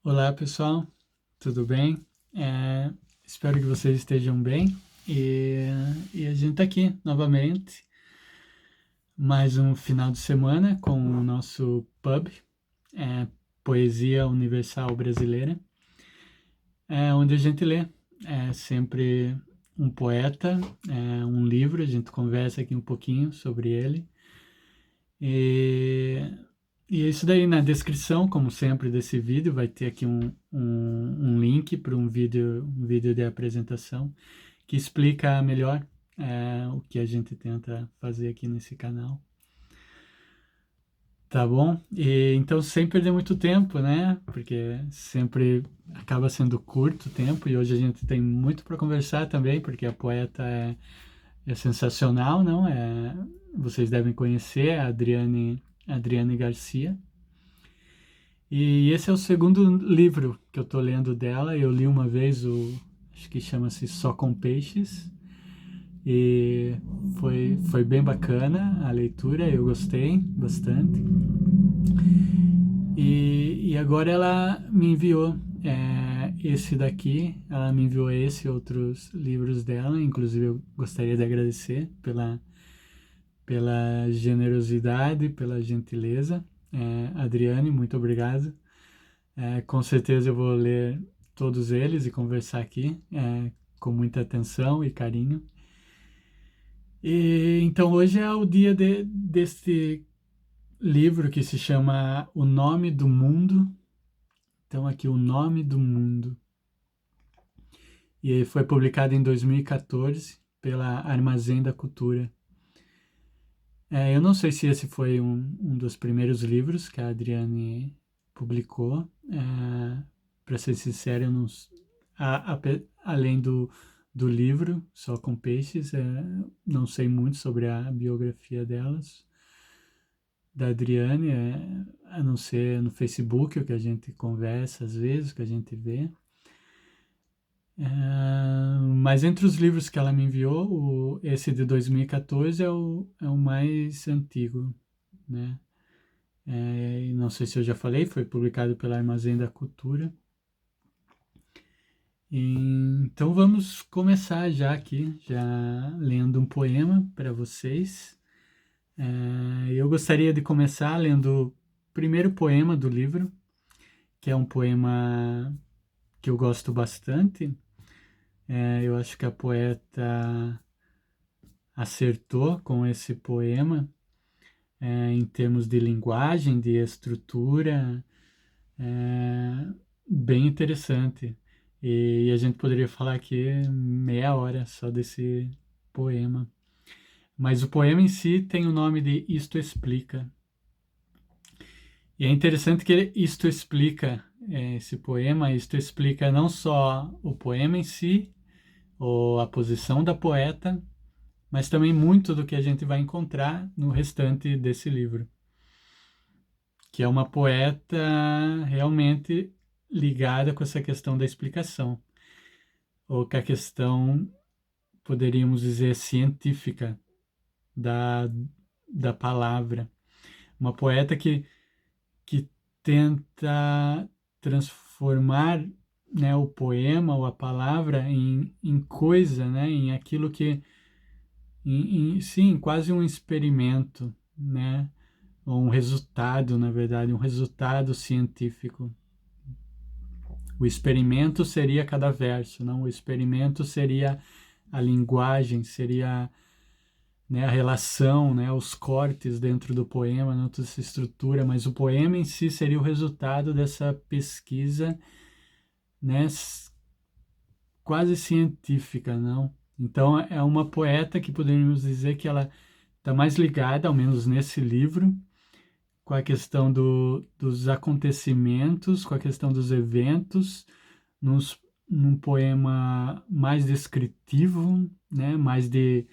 Olá, pessoal, tudo bem? É, Espero que vocês estejam bem e, e a gente tá aqui novamente, mais um final de semana com o nosso pub, é, Poesia Universal Brasileira, onde a gente lê sempre um poeta, um livro, a gente conversa aqui um pouquinho sobre ele. E, e é isso daí, na descrição, como sempre, desse vídeo, vai ter aqui um link para um vídeo de apresentação que explica melhor o que a gente tenta fazer aqui nesse canal. Tá bom? E então, sem perder muito tempo, né? Porque sempre acaba sendo curto o tempo e hoje a gente tem muito para conversar também, porque a poeta é sensacional, não? Vocês devem conhecer a Adriane Garcia. E esse é o segundo livro que eu estou lendo dela. Eu li uma vez acho que chama-se Só com Peixes. E foi bem bacana a leitura, eu gostei bastante. E agora ela me enviou esse daqui, ela me enviou esse e outros livros dela. Inclusive eu gostaria de agradecer pela generosidade, pela gentileza. Adriane, muito obrigado. Com certeza eu vou ler todos eles e conversar aqui com muita atenção e carinho. E então hoje é o dia deste livro que se chama O Nome do Mundo. Então aqui O Nome do Mundo. E foi publicado em 2014 pela Armazém da Cultura. Eu não sei se esse foi um dos primeiros livros que a Adriane publicou. Para ser sincero, eu não, além do livro, Só com Peixes, não sei muito sobre a biografia delas, da Adriane, a não ser no Facebook, o que a gente conversa às vezes, o que a gente vê. Mas entre os livros que ela me enviou, esse de 2014 é o mais antigo, né? Não sei se eu já falei, foi publicado pela Armazém da Cultura. Então vamos começar já aqui, já lendo um poema para vocês. Eu gostaria de começar lendo o primeiro poema do livro, que é um poema que eu gosto bastante. Eu acho que a poeta acertou com esse poema, em termos de linguagem, de estrutura, bem interessante. E a gente poderia falar aqui meia hora só desse poema. Mas o poema em si tem o nome de Isto Explica. E é interessante que isto explica, esse poema, isto explica não só o poema em si, ou a posição da poeta, mas também muito do que a gente vai encontrar no restante desse livro, que é uma poeta realmente ligada com essa questão da explicação, ou com a questão, poderíamos dizer, científica da, da palavra. Uma poeta que tenta transformar, né, o poema ou a palavra em coisa, né, em aquilo que, sim, quase um experimento, né, ou um resultado, na verdade, um resultado científico. O experimento seria cada verso, não? O experimento seria a linguagem, seria, né, a relação, né, os cortes dentro do poema, não toda essa estrutura, mas o poema em si seria o resultado dessa pesquisa, né, quase científica, não? Então é uma poeta que poderíamos dizer que ela está mais ligada, ao menos nesse livro, com a questão dos acontecimentos, com a questão dos eventos, num poema mais descritivo, né, mais de,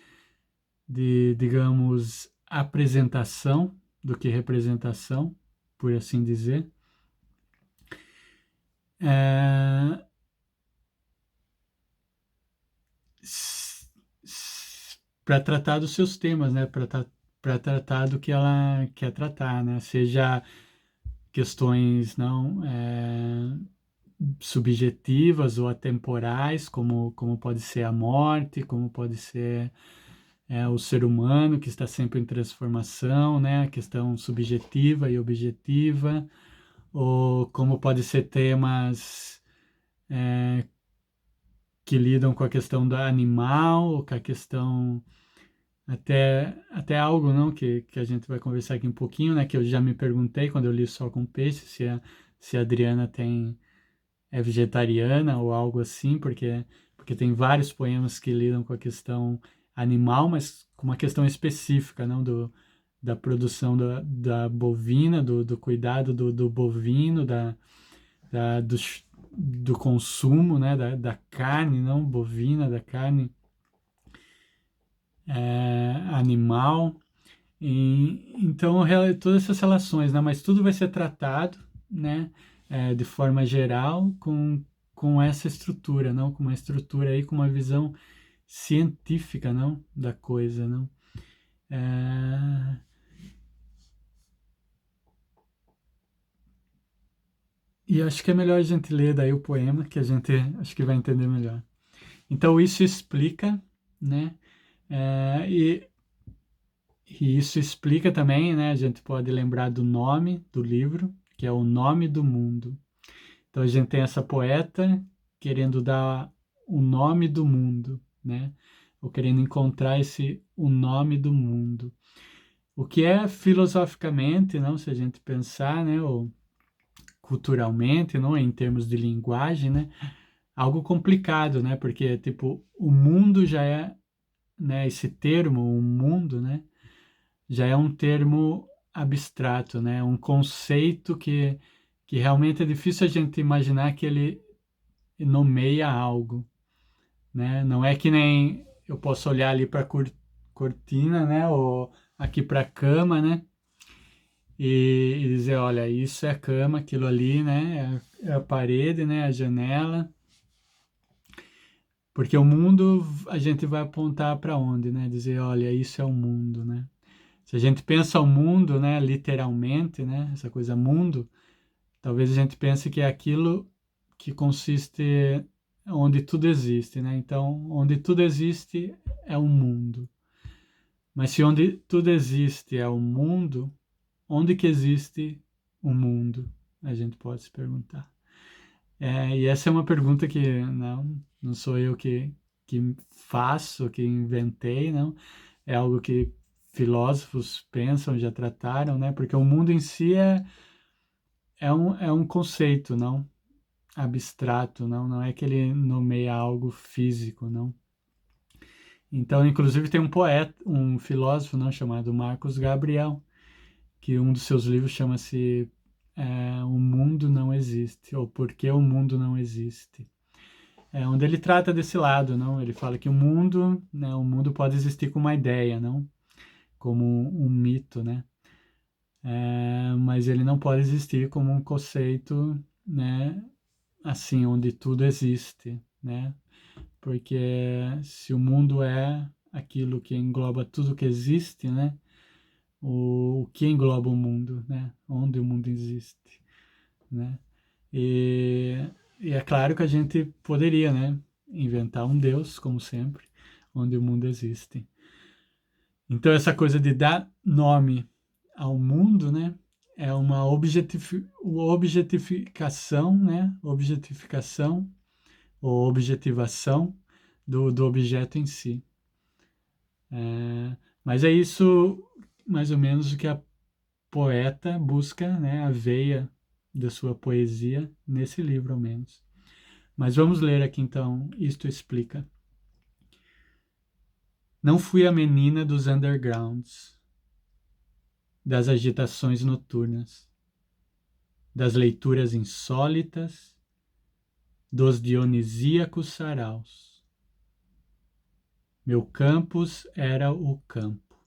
digamos, apresentação do que representação, por assim dizer. Para tratar dos seus temas, né, para tratar do que ela quer tratar, né, seja questões não subjetivas ou atemporais, como pode ser a morte, como pode ser o ser humano que está sempre em transformação, né? A questão subjetiva e objetiva, ou como pode ser temas que lidam com a questão do animal, ou com a questão até algo não que a gente vai conversar aqui um pouquinho, né? Que eu já me perguntei quando eu li Sol com Peixe se a Adriana é vegetariana ou algo assim, porque tem vários poemas que lidam com a questão animal, mas com uma questão específica, não da produção da bovina, do cuidado do bovino, do consumo, né, da carne, não bovina, da carne animal. Então, todas essas relações, né, mas tudo vai ser tratado, né, de forma geral com essa estrutura, não, com uma estrutura aí, com uma visão científica, não, da coisa, não. E acho que é melhor a gente ler daí o poema, que a gente acho que vai entender melhor. Então, isso explica, né, é, e, e isso explica também, né, a gente pode lembrar do nome do livro, que é O Nome do Mundo. Então a gente tem essa poeta querendo dar o nome do mundo, né? Ou querendo encontrar o nome do mundo. O que é filosoficamente, não, se a gente pensar, né, ou culturalmente, não, em termos de linguagem, né, algo complicado, né? Porque tipo, o mundo já é, né, esse termo, o mundo, né, já é um termo abstrato, né? Um conceito que realmente é difícil a gente imaginar que ele nomeia algo, né? Não é que nem eu posso olhar ali para a cortina, né? Ou aqui para a cama, né? E dizer, olha, isso é a cama, aquilo ali, né? É a parede, né? A janela. Porque o mundo a gente vai apontar para onde, né? Dizer, olha, isso é o mundo, né? Se a gente pensa o mundo, né? Literalmente, né? Essa coisa mundo, talvez a gente pense que é aquilo que consiste onde tudo existe, né? Então, onde tudo existe é o mundo. Mas se onde tudo existe é o mundo, onde que existe o mundo? A gente pode se perguntar. E essa é uma pergunta que não sou eu que faço, que inventei, não. É algo que filósofos pensam, já trataram, né? Porque o mundo em si é um conceito, não abstrato, não é que ele nomeia algo físico, não. Então, inclusive, tem um poeta, um filósofo não chamado Marcos Gabriel, que um dos seus livros chama-se O Mundo Não Existe, ou Por que o Mundo Não Existe. Onde ele trata desse lado, não? Ele fala que o mundo pode existir como uma ideia, não? Como um mito, né? Mas ele não pode existir como um conceito, né? Assim, onde tudo existe, né? Porque se o mundo é aquilo que engloba tudo que existe, né? O que engloba o mundo, né? Onde o mundo existe, né? E, e é claro que a gente poderia, né? Inventar um Deus, como sempre, onde o mundo existe. Então essa coisa de dar nome ao mundo, né? É uma objetificação, né? Objetificação ou objetivação do objeto em si. Mas é isso, mais ou menos, o que a poeta busca, né, a veia da sua poesia nesse livro, ao menos. Mas vamos ler aqui então, isto explica. Não fui a menina dos undergrounds, das agitações noturnas, das leituras insólitas, dos dionisíacos saraus. Meu campus era o campo,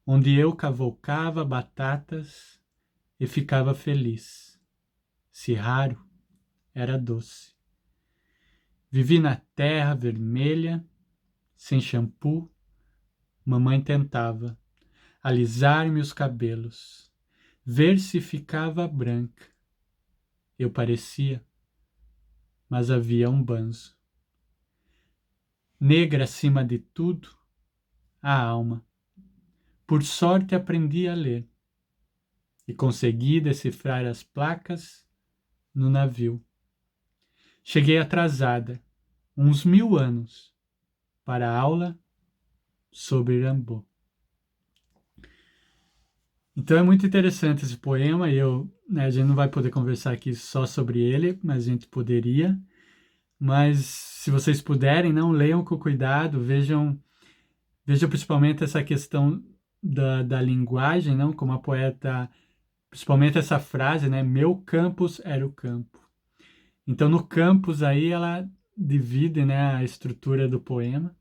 onde eu cavalcava batatas e ficava feliz. Se raro, era doce. Vivi na terra vermelha, sem shampoo. Mamãe tentava alisar-me os cabelos, ver se ficava branca. eu parecia, mas havia um banzo. Negra acima de tudo, a alma. Por sorte aprendi a ler e consegui decifrar as placas no navio. Cheguei atrasada, uns 1000 anos, para a aula sobre Rambo. Então é muito interessante esse poema e a gente não vai poder conversar aqui só sobre ele, mas a gente poderia. Mas se vocês puderem, não leiam com cuidado, vejam principalmente essa questão da linguagem, não? Como a poeta, principalmente essa frase, né? Meu campus era o campo. Então no campus aí ela divide, né, a estrutura do poema.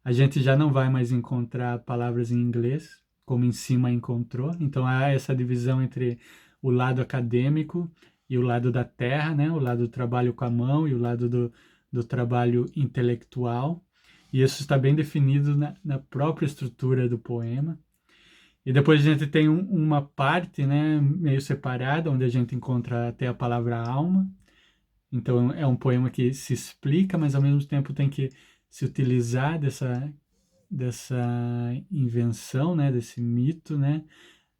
A gente já não vai mais encontrar palavras em inglês, como em cima encontrou. Então há essa divisão entre o lado acadêmico e o lado da terra, né? O lado do trabalho com a mão e o lado do trabalho intelectual. E isso está bem definido na própria estrutura do poema. E depois a gente tem uma parte, né, meio separada, onde a gente encontra até a palavra alma. Então é um poema que se explica, mas ao mesmo tempo tem que se utilizar dessa invenção, né, desse mito, né,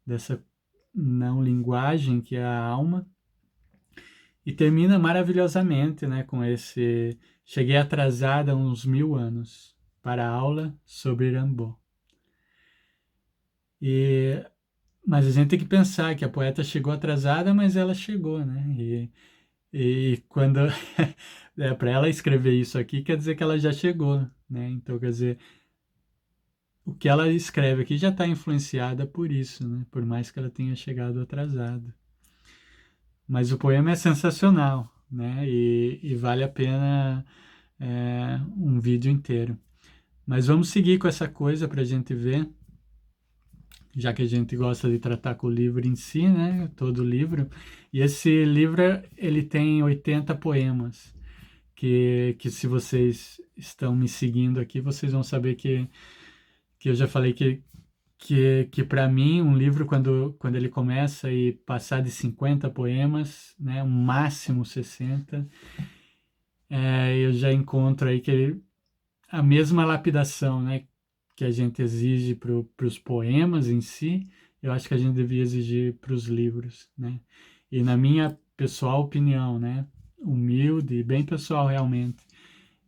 dessa não linguagem que é a alma, e termina maravilhosamente, né, com esse cheguei atrasada uns 1000 anos para a aula sobre Rambo. Mas a gente tem que pensar que a poeta chegou atrasada, mas ela chegou, né? E quando para ela escrever isso aqui, quer dizer que ela já chegou, né? Então, quer dizer, o que ela escreve aqui já está influenciada por isso, né? Por mais que ela tenha chegado atrasada. Mas o poema é sensacional, né? E vale a pena um vídeo inteiro. Mas vamos seguir com essa coisa para a gente ver, já que a gente gosta de tratar com o livro em si, né? Todo o livro. E esse livro, ele tem 80 poemas, que se vocês estão me seguindo aqui, vocês vão saber que eu já falei que para mim, um livro, quando ele começa e passar de 50 poemas, né? Um máximo 60, eu já encontro aí que a mesma lapidação, né? Que a gente exige para os poemas em si, eu acho que a gente devia exigir para os livros, né? E na minha pessoal opinião, né? Humilde, bem pessoal realmente,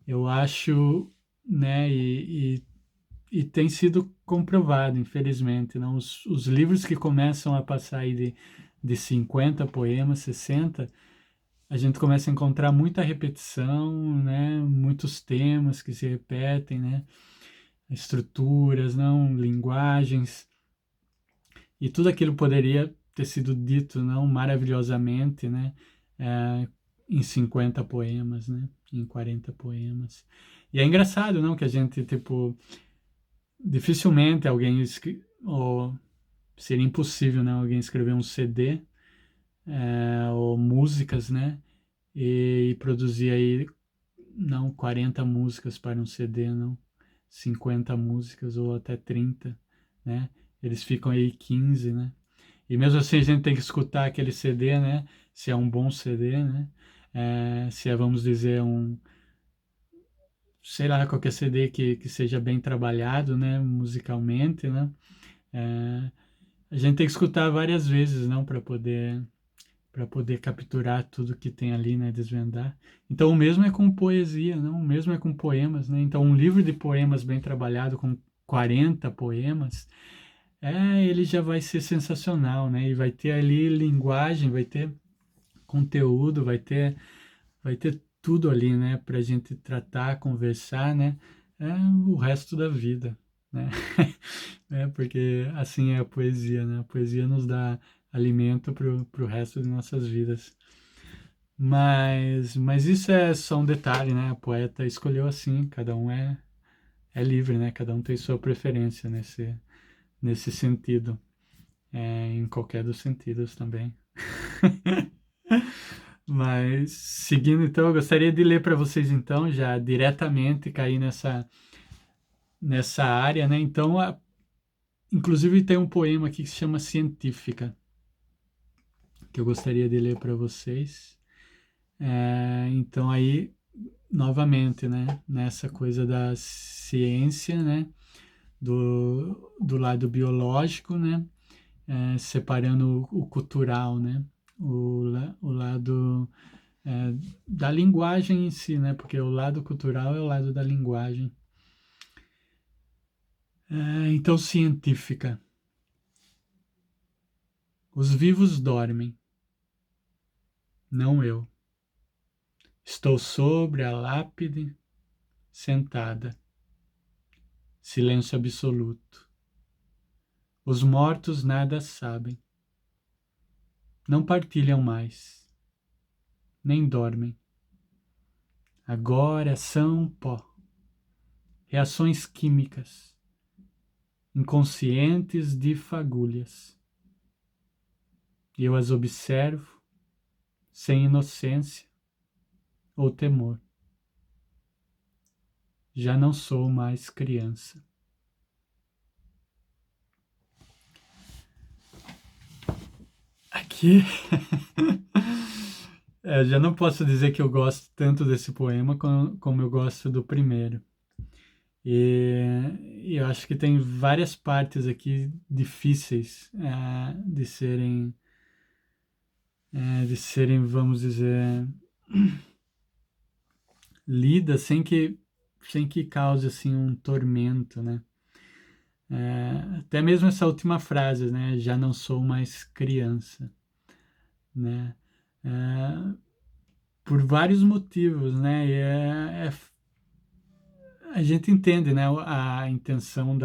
eu acho, né? E tem sido comprovado, infelizmente, não? Os livros que começam a passar aí de 50 poemas, 60, a gente começa a encontrar muita repetição, né? Muitos temas que se repetem, né? Estruturas, não, linguagens, e tudo aquilo poderia ter sido dito, não, maravilhosamente, né, em 50 poemas, né, em 40 poemas. E é engraçado, não, que a gente, tipo, dificilmente alguém, ou seria impossível, né, alguém escrever um CD, ou músicas, né, e produzir aí, não, 40 músicas para um CD, não, 50 músicas ou até 30, né? Eles ficam aí 15, né? E mesmo assim a gente tem que escutar aquele CD, né? Se é um bom CD, né? Se é, vamos dizer, sei lá, qualquer CD que seja bem trabalhado, né? Musicalmente, né? É, a gente tem que escutar várias vezes, não? Para poder capturar tudo que tem ali, né? Desvendar. Então o mesmo é com poesia, não? O mesmo é com poemas, né? Então um livro de poemas bem trabalhado com 40 poemas, ele já vai ser sensacional, né? E vai ter ali linguagem, vai ter conteúdo, vai ter tudo ali, né? Para a gente tratar, conversar, né? O resto da vida, né? Porque assim é a poesia, né? A poesia nos dá alimento para o resto de nossas vidas. Mas isso é só um detalhe, né? A poeta escolheu assim, cada um é livre, né? Cada um tem sua preferência nesse sentido. Em qualquer dos sentidos também. Mas, seguindo então, eu gostaria de ler para vocês então, já diretamente cair nessa área, né? Então, inclusive tem um poema aqui que se chama Científica, que eu gostaria de ler para vocês. Então aí, novamente, né, nessa coisa da ciência, né, do lado biológico, né, separando o cultural, né, o lado da linguagem em si, né, porque o lado cultural é o lado da linguagem. Então, científica. Os vivos dormem, não eu. Estou sobre a lápide, sentada. Silêncio absoluto. Os mortos nada sabem. Não partilham mais, nem dormem. Agora são pó. Reações químicas, inconscientes de fagulhas. Eu as observo, sem inocência ou temor. Já não sou mais criança. Aqui. Já não posso dizer que eu gosto tanto desse poema como eu gosto do primeiro. E eu acho que tem várias partes aqui difíceis de serem, vamos dizer, lidas sem que cause assim um tormento, né? Até mesmo essa última frase, né? Já não sou mais criança, né? É, por vários motivos, né? A gente entende, né? A intenção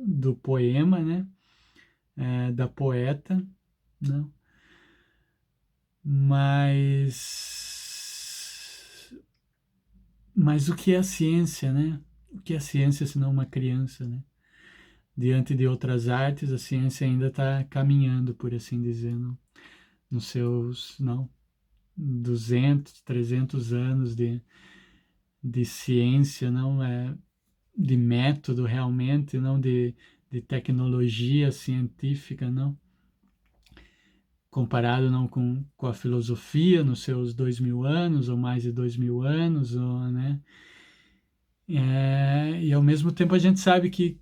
do poema, né? Da poeta, né? Mas o que é a ciência, né? O que é a ciência se não uma criança, né? Diante de outras artes, a ciência ainda está caminhando, por assim dizer, não? Nos seus, não, 200, 300 anos de ciência, não é de método realmente, não de tecnologia científica, não, comparado não com a filosofia nos seus 2000 anos ou mais de 2000 anos, ou, né? E ao mesmo tempo a gente sabe que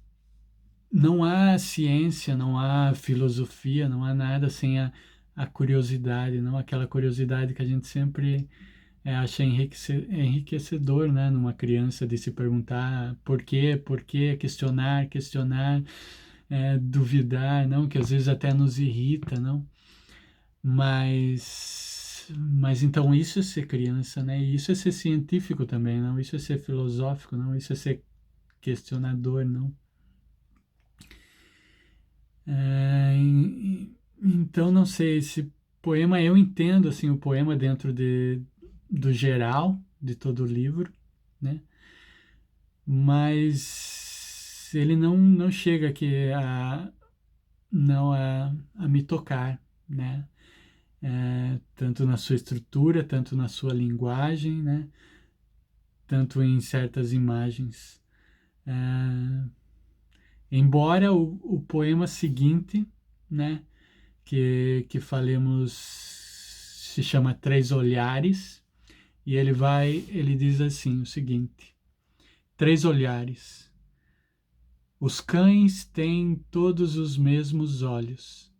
não há ciência, não há filosofia, não há nada sem a curiosidade, não aquela curiosidade que a gente sempre acha enriquecedor, né, numa criança de se perguntar por quê, questionar, duvidar, não, que às vezes até nos irrita, não, mas então isso é ser criança, né, e isso é ser científico também, não, isso é ser filosófico, não, isso é ser questionador, não. Então, não sei, esse poema, eu entendo, assim, o poema dentro do geral, de todo o livro, né? Mas ele não chega aqui não a me tocar, né? Tanto na sua estrutura, tanto na sua linguagem, né? Tanto em certas imagens. É, embora o poema seguinte, né? Que falemos se chama Três Olhares, e ele diz assim o seguinte: Três olhares. Os cães têm todos os mesmos olhos,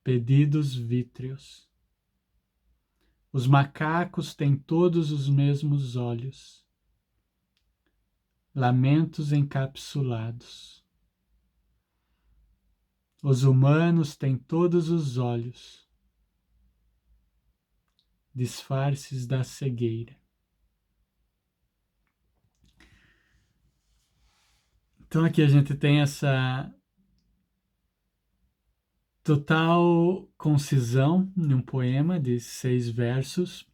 pedidos vítreos. Os macacos têm todos os mesmos olhos, lamentos encapsulados. Os humanos têm todos os olhos, disfarces da cegueira. Então aqui a gente tem essa total concisão em um poema de 6 versos,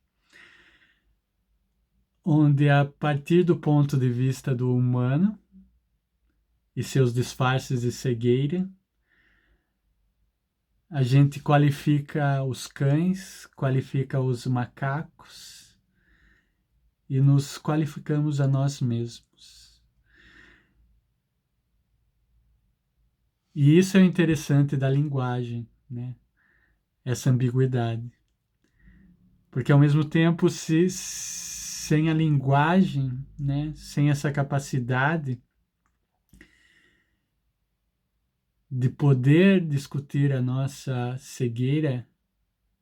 onde a partir do ponto de vista do humano e seus disfarces de cegueira, a gente qualifica os cães, qualifica os macacos e nos qualificamos a nós mesmos. E isso é o interessante da linguagem, né? Essa ambiguidade. Porque ao mesmo tempo, sem a linguagem, né, sem essa capacidade de poder discutir a nossa cegueira,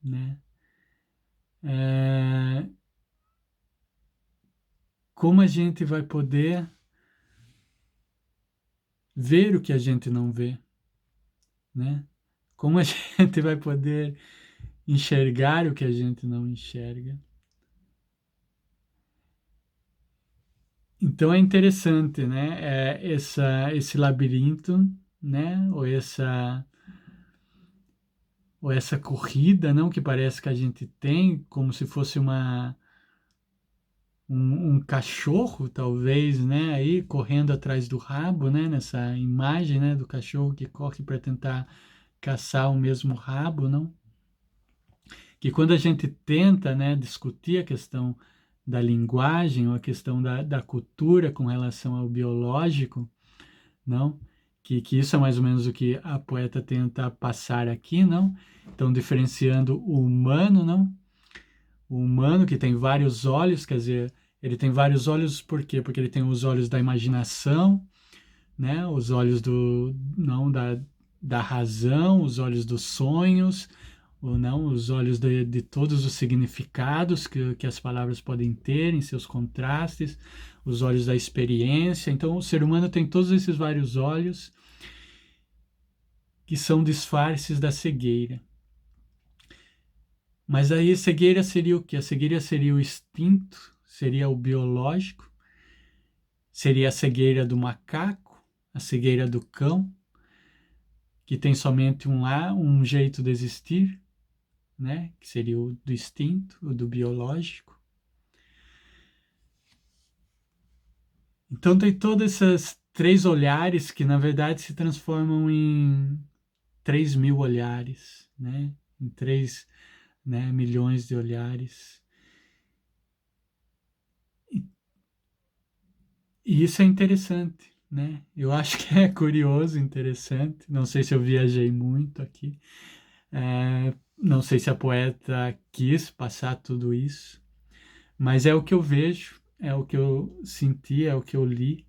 né, é, como a gente vai poder ver o que a gente não vê, né? Como a gente vai poder enxergar o que a gente não enxerga? Então é interessante, né? Esse labirinto, né? Ou essa corrida, não? Que parece que a gente tem, como se fosse um cachorro, talvez, né? Aí correndo atrás do rabo, né? Nessa imagem, né? Do cachorro que corre para tentar caçar o mesmo rabo, não? Que quando a gente tenta, né, discutir a questão da linguagem ou a questão da cultura com relação ao biológico, não? Que isso é mais ou menos o que a poeta tenta passar aqui, não? Então, diferenciando o humano, não? O humano que tem vários olhos, quer dizer, ele tem vários olhos por quê? Porque ele tem os olhos da imaginação, né? Os olhos não, da razão, os olhos dos sonhos, ou não, os olhos de todos os significados que as palavras podem ter em seus contrastes, os olhos da experiência. Então, o ser humano tem todos esses vários olhos que são disfarces da cegueira. Mas aí a cegueira seria o quê? A cegueira seria o instinto, seria o biológico, seria a cegueira do macaco, a cegueira do cão, que tem somente um jeito de existir, né? Que seria o do instinto, o do biológico. Então tem todos esses três olhares que na verdade se transformam em 3.000 olhares, né? Em 3, né, milhões de olhares. E isso é interessante, né? Eu acho que é curioso, interessante. Não sei se eu viajei muito aqui. Não sei se a poeta quis passar tudo isso, mas é o que eu vejo, é o que eu senti, é o que eu li.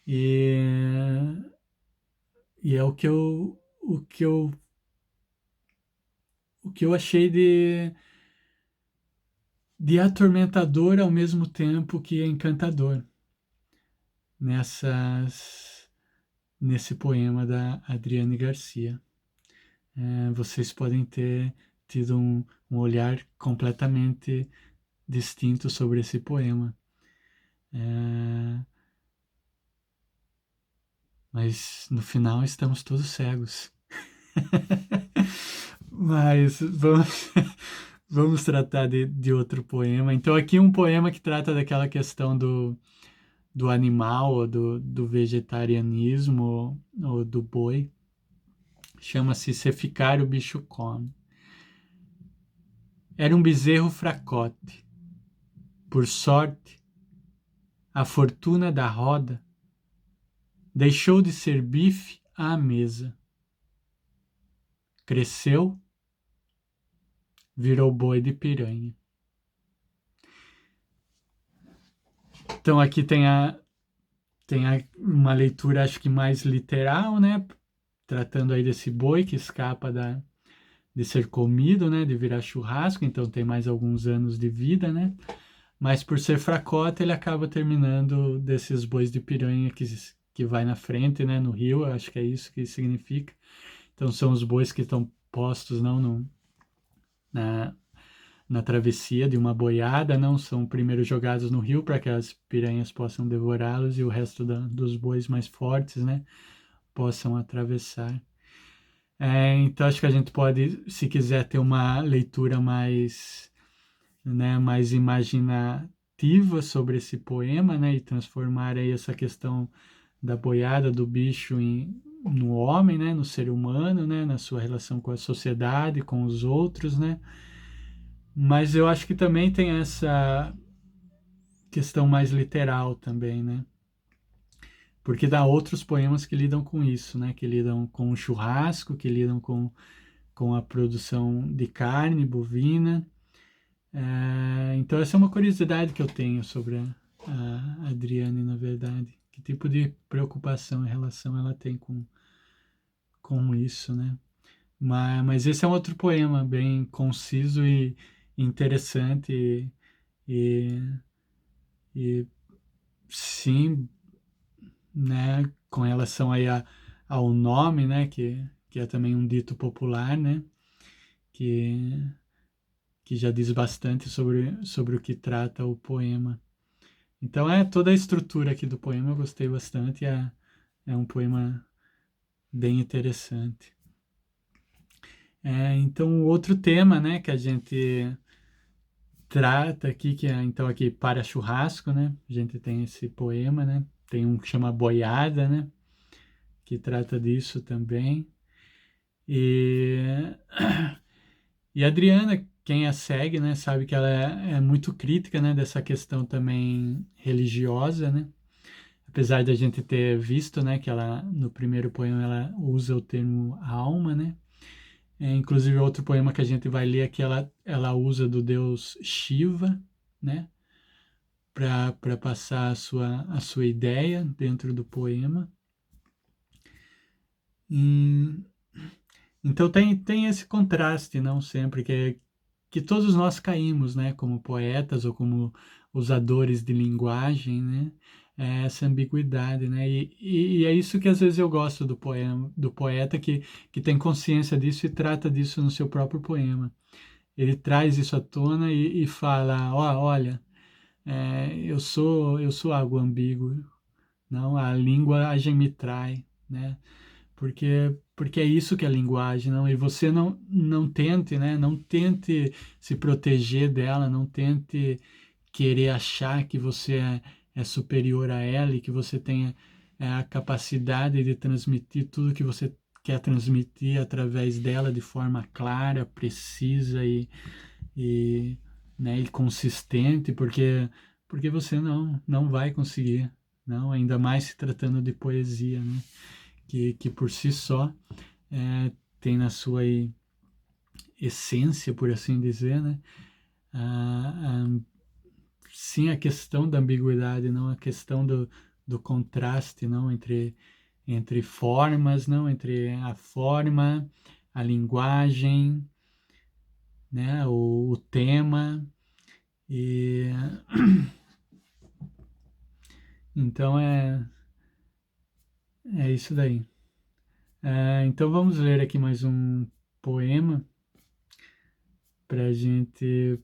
E, e é o que eu achei de atormentador ao mesmo tempo que é encantador nessas, nesse poema da Adriane Garcia. Vocês podem ter tido um olhar completamente distinto sobre esse poema. Mas no final estamos todos cegos. Mas vamos tratar de outro poema. Então, aqui um poema que trata daquela questão do animal, ou do vegetarianismo, ou do boi. Chama-se Se Ficar o Bicho Come. Era um bezerro fracote. Por sorte, a fortuna da roda deixou de ser bife à mesa. Cresceu, virou boi de piranha. Então aqui tem uma leitura, acho que mais literal, né? Tratando aí desse boi que escapa de ser comido, né? De virar churrasco, então tem mais alguns anos de vida, né? Mas por ser fracota, ele acaba terminando desses bois de piranha que vai na frente, né? No rio, acho que é isso que significa. Então são os bois que estão postos, não na, na travessia de uma boiada, não são primeiro jogados no rio para que as piranhas possam devorá-los e o resto dos bois mais fortes, né, possam atravessar. Então acho que a gente pode, se quiser ter uma leitura mais, né, mais imaginativa sobre esse poema, né, e transformar aí essa questão da boiada do bicho no homem, né, no ser humano, né, na sua relação com a sociedade, com os outros, né. Mas eu acho que também tem essa questão mais literal também, né? Porque dá outros poemas que lidam com isso, né? Que lidam com o churrasco, que lidam com com a produção de carne bovina. Então essa é uma curiosidade que eu tenho sobre a Adriane, na verdade. Que tipo de preocupação e relação ela tem com isso, né? Mas esse é um outro poema bem conciso e interessante e, e sim, né, com relação aí ao nome, né, que é também um dito popular, né, que, que já diz bastante sobre o que trata o poema. Então toda a estrutura aqui do poema eu gostei bastante, é um poema bem interessante. Então outro tema, né, que a gente trata aqui, que é então aqui para churrasco, né, a gente tem esse poema, né, tem um que chama Boiada, né, que trata disso também. E, e a Adriana, quem a segue, né, sabe que ela é muito crítica, né, dessa questão também religiosa, né? Apesar de a gente ter visto, né, que ela no primeiro poema ela usa o termo alma, né? Inclusive outro poema que a gente vai ler aqui ela usa do deus Shiva, né? Para passar a sua ideia dentro do poema. E, então tem esse contraste, não sempre, que todos nós caímos, né, como poetas ou como usadores de linguagem, né, essa ambiguidade, né, e é isso que às vezes eu gosto do poema, do poeta que tem consciência disso e trata disso no seu próprio poema. Ele traz isso à tona e fala, olha, eu sou algo ambíguo, não, a linguagem me trai, né, porque é isso que é a linguagem, não? E você não tente, né? Não tente se proteger dela, não tente querer achar que você é superior a ela e que você tenha a capacidade de transmitir tudo que você quer transmitir através dela de forma clara, precisa e, né, e consistente, porque você não vai conseguir, não, ainda mais se tratando de poesia, né? Que por si só tem na sua essência, por assim dizer, né? Sim, a questão da ambiguidade, não a questão do contraste, não entre formas, não entre a forma, a linguagem, né? O tema e então é isso daí. Então vamos ler aqui mais um poema para a gente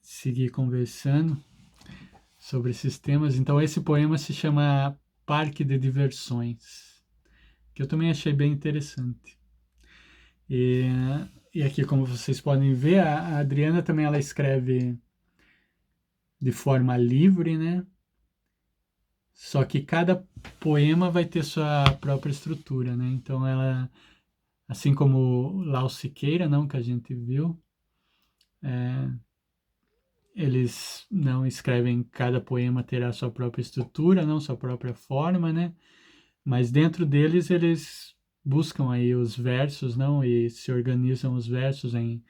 seguir conversando sobre esses temas. Então, esse poema se chama Parque de Diversões, que eu também achei bem interessante. E, e aqui, como vocês podem ver, a Adriana também ela escreve de forma livre, né? Só que cada poema vai ter sua própria estrutura, né? Então, ela, assim como Lau Siqueira, não, que a gente viu, é, eles não escrevem, cada poema terá sua própria estrutura, não sua própria forma, né? Mas dentro deles eles buscam aí os versos, não? E se organizam os versos em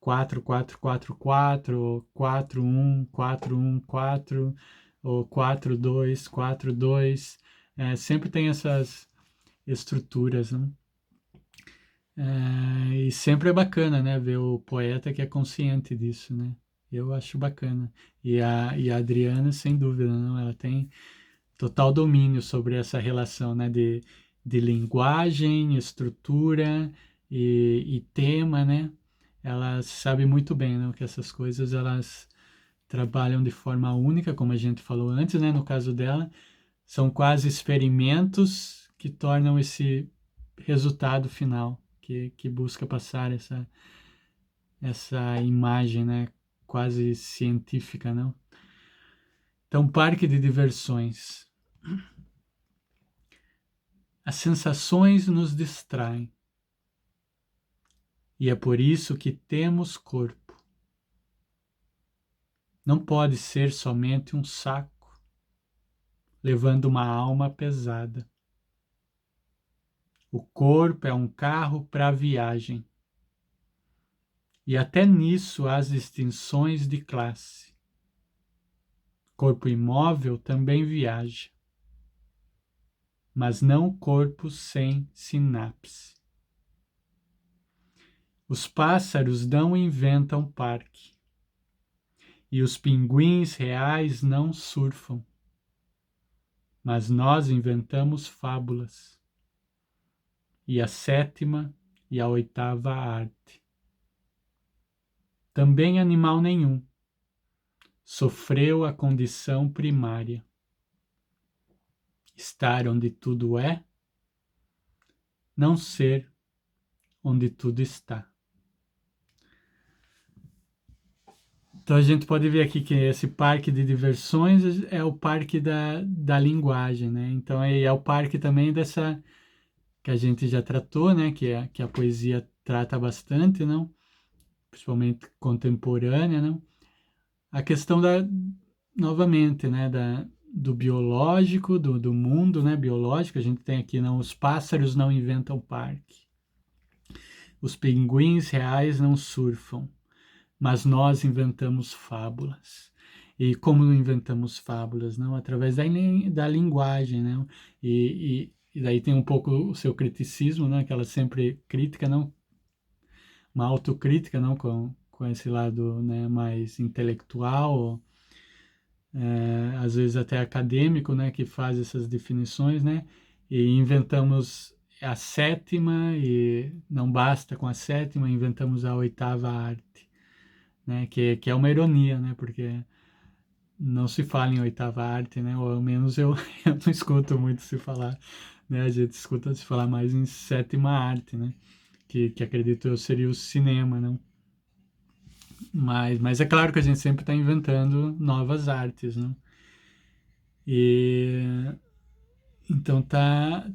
4 4 4 4 4 1 4 1 4 ou 4 2 4 2. Sempre tem essas estruturas, né? E sempre é bacana, né? Ver o poeta que é consciente disso, né? Eu acho bacana. E a Adriana, sem dúvida, não? Ela tem total domínio sobre essa relação, né, de linguagem, estrutura e tema, né? Ela sabe muito bem, né, que essas coisas elas trabalham de forma única, como a gente falou antes, né? No caso dela, são quase experimentos que tornam esse resultado final, que busca passar essa imagem, né? Quase científica, não? Então, parque de diversões. As sensações nos distraem. E é por isso que temos corpo. Não pode ser somente um saco, levando uma alma pesada. O corpo é um carro para a viagem. E até nisso há as distinções de classe. Corpo imóvel também viaja, mas não corpo sem sinapse. Os pássaros não inventam parque, e os pinguins reais não surfam, mas nós inventamos fábulas, e a 7ª e a 8ª arte. Também animal nenhum sofreu a condição primária. Estar onde tudo é, não ser onde tudo está. Então a gente pode ver aqui que esse parque de diversões é o parque da linguagem, né? Então é o parque também dessa que a gente já tratou, né? Que a poesia trata bastante, não? Principalmente contemporânea, não? A questão novamente, né? Do biológico, do mundo, né? Biológico, a gente tem aqui, não? Os pássaros não inventam parque. Os pinguins reais não surfam, mas nós inventamos fábulas. E como inventamos fábulas? Não? Através da linguagem, né? E daí tem um pouco o seu criticismo, né? Aquela sempre crítica, não? Uma autocrítica, não? Com esse lado, né? Mais intelectual, às vezes até acadêmico, né? Que faz essas definições, né? E inventamos a 7ª e não basta com a 7ª, inventamos a 8ª arte, né? Que é uma ironia, né? Porque não se fala em 8ª arte, né? Ou ao menos eu, eu não escuto muito se falar, né? A gente escuta se falar mais em 7ª arte, né? Que acredito eu seria o cinema, não? Mas é claro que a gente sempre está inventando novas artes, não? E então tá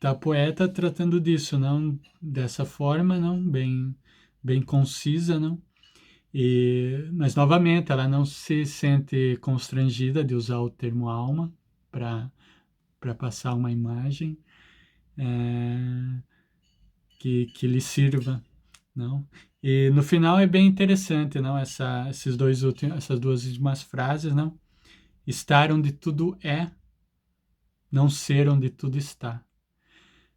a poeta tratando disso, não? Dessa forma, não? Bem concisa, não? Mas, novamente, ela não se sente constrangida de usar o termo alma para passar uma imagem que lhe sirva, não? E no final é bem interessante, não? Essas duas últimas frases, não? Estar onde tudo é, não ser onde tudo está.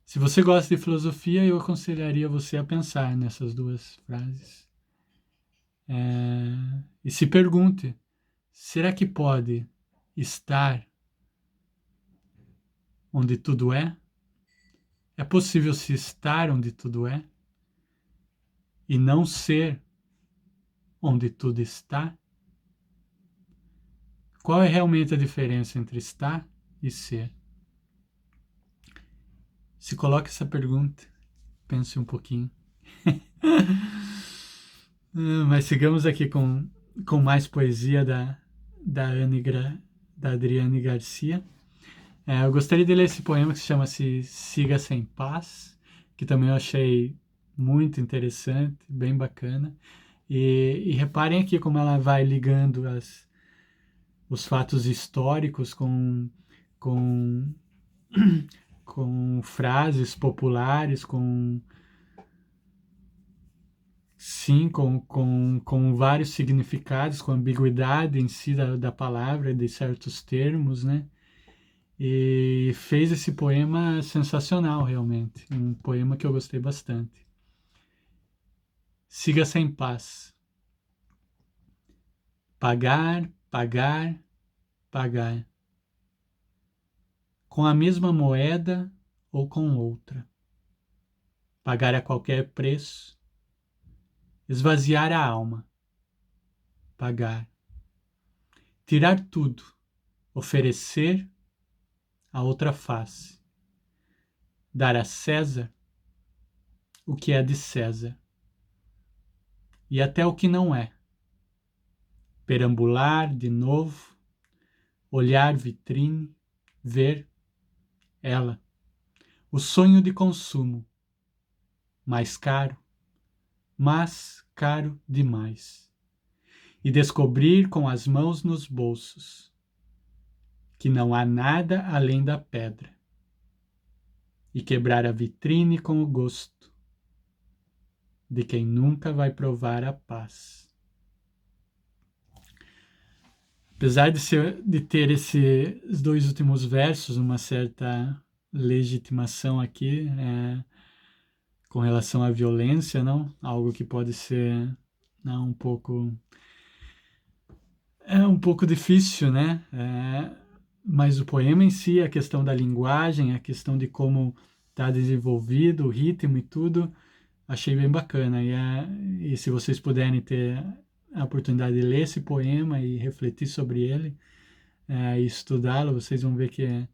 Se você gosta de filosofia, eu aconselharia você a pensar nessas duas frases. E se pergunte, será que pode estar onde tudo é? É possível se estar onde tudo é e não ser onde tudo está? Qual é realmente a diferença entre estar e ser? Se coloque essa pergunta, pense um pouquinho. Mas sigamos aqui com mais poesia da, da Adriane Garcia. Eu gostaria de ler esse poema que chama-se Siga Sem Paz, que também eu achei muito interessante, bem bacana. E reparem aqui como ela vai ligando os fatos históricos com, com frases populares, sim, com vários significados, com ambiguidade em si da palavra, de certos termos, né? E fez esse poema sensacional, realmente. Um poema que eu gostei bastante. Siga sem paz. Pagar, pagar, pagar. Com a mesma moeda ou com outra. Pagar a qualquer preço. Esvaziar a alma. Pagar. Tirar tudo. Oferecer a outra face. Dar a César o que é de César. E até o que não é. Perambular de novo. Olhar vitrine. Ver ela. O sonho de consumo. Mais caro. Mas caro demais. E descobrir com as mãos nos bolsos que não há nada além da pedra. e quebrar a vitrine com o gosto de quem nunca vai provar a paz. Apesar de ter esses dois últimos versos, uma certa legitimação aqui com relação à violência, não? Algo que pode ser não, um pouco difícil, né? Mas o poema em si, a questão da linguagem, a questão de como está desenvolvido, o ritmo e tudo, achei bem bacana. E se vocês puderem ter a oportunidade de ler esse poema e refletir sobre ele, e estudá-lo, vocês vão ver que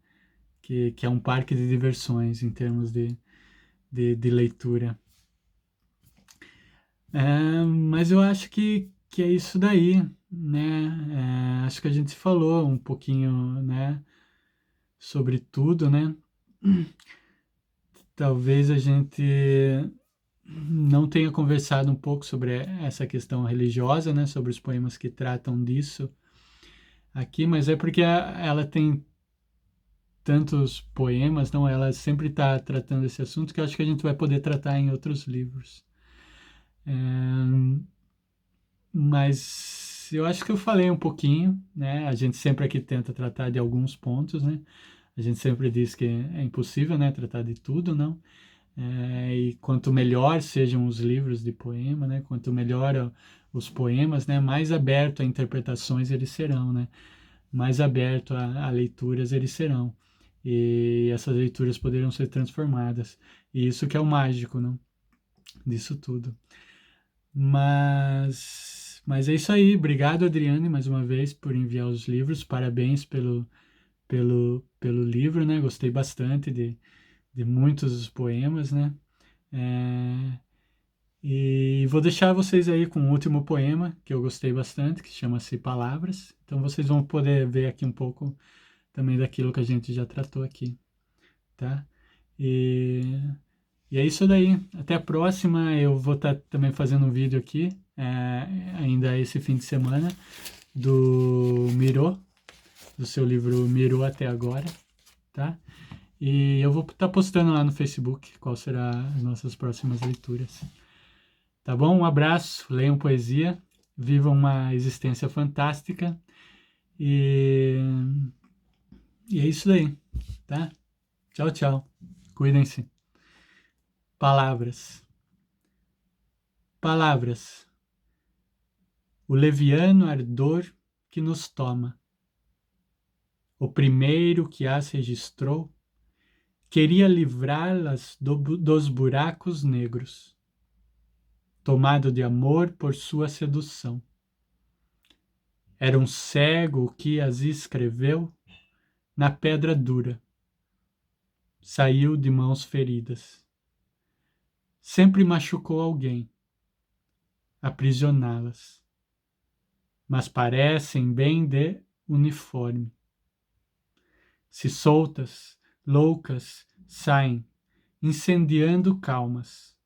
é um parque de diversões em termos de leitura. Mas eu acho que é isso daí, né? Acho que a gente falou um pouquinho, né, sobre tudo, né? Talvez a gente não tenha conversado um pouco sobre essa questão religiosa, né, sobre os poemas que tratam disso aqui, mas é porque ela tem tantos poemas, não? Ela sempre está tratando esse assunto que eu acho que a gente vai poder tratar em outros livros. Mas eu acho que eu falei um pouquinho, né? A gente sempre aqui tenta tratar de alguns pontos, né? A gente sempre diz que é impossível, né, tratar de tudo, não? E quanto melhor sejam os livros de poema, né? Quanto melhor os poemas, né? Mais aberto a interpretações eles serão, né? Mais aberto a leituras eles serão. E essas leituras poderão ser transformadas. E isso que é o mágico, não? Disso tudo. Mas é isso aí. Obrigado, Adriane, mais uma vez, por enviar os livros. Parabéns pelo livro, né? Gostei bastante de muitos dos poemas, né? É, e vou deixar vocês aí com o último poema, que eu gostei bastante, que chama-se Palavras. Então vocês vão poder ver aqui um pouco também daquilo que a gente já tratou aqui, tá? E e é isso daí. Até a próxima. Eu vou estar também fazendo um vídeo aqui, ainda esse fim de semana, do Miró, do seu livro Miró até agora, tá? E eu vou estar postando lá no Facebook qual será as nossas próximas leituras. Tá bom? Um abraço, leiam poesia, vivam uma existência fantástica e, e é isso daí, tá? Tchau, tchau. Cuidem-se. Palavras. Palavras. O leviano ardor que nos toma. O primeiro que as registrou queria livrá-las dos buracos negros, tomado de amor por sua sedução. Era um cego que as escreveu na pedra dura. Saiu de mãos feridas. Sempre machucou alguém, aprisioná-las. Mas parecem bem de uniforme. Se soltas, loucas, saem, incendiando calmas,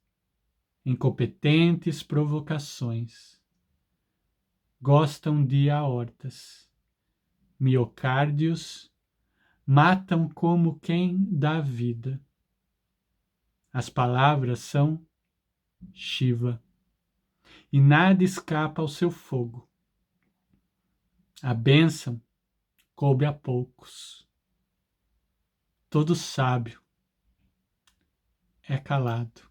incompetentes provocações. Gostam de aortas, miocárdios, matam como quem dá vida. As palavras são Shiva, e nada escapa ao seu fogo. A bênção coube a poucos. Todo sábio é calado.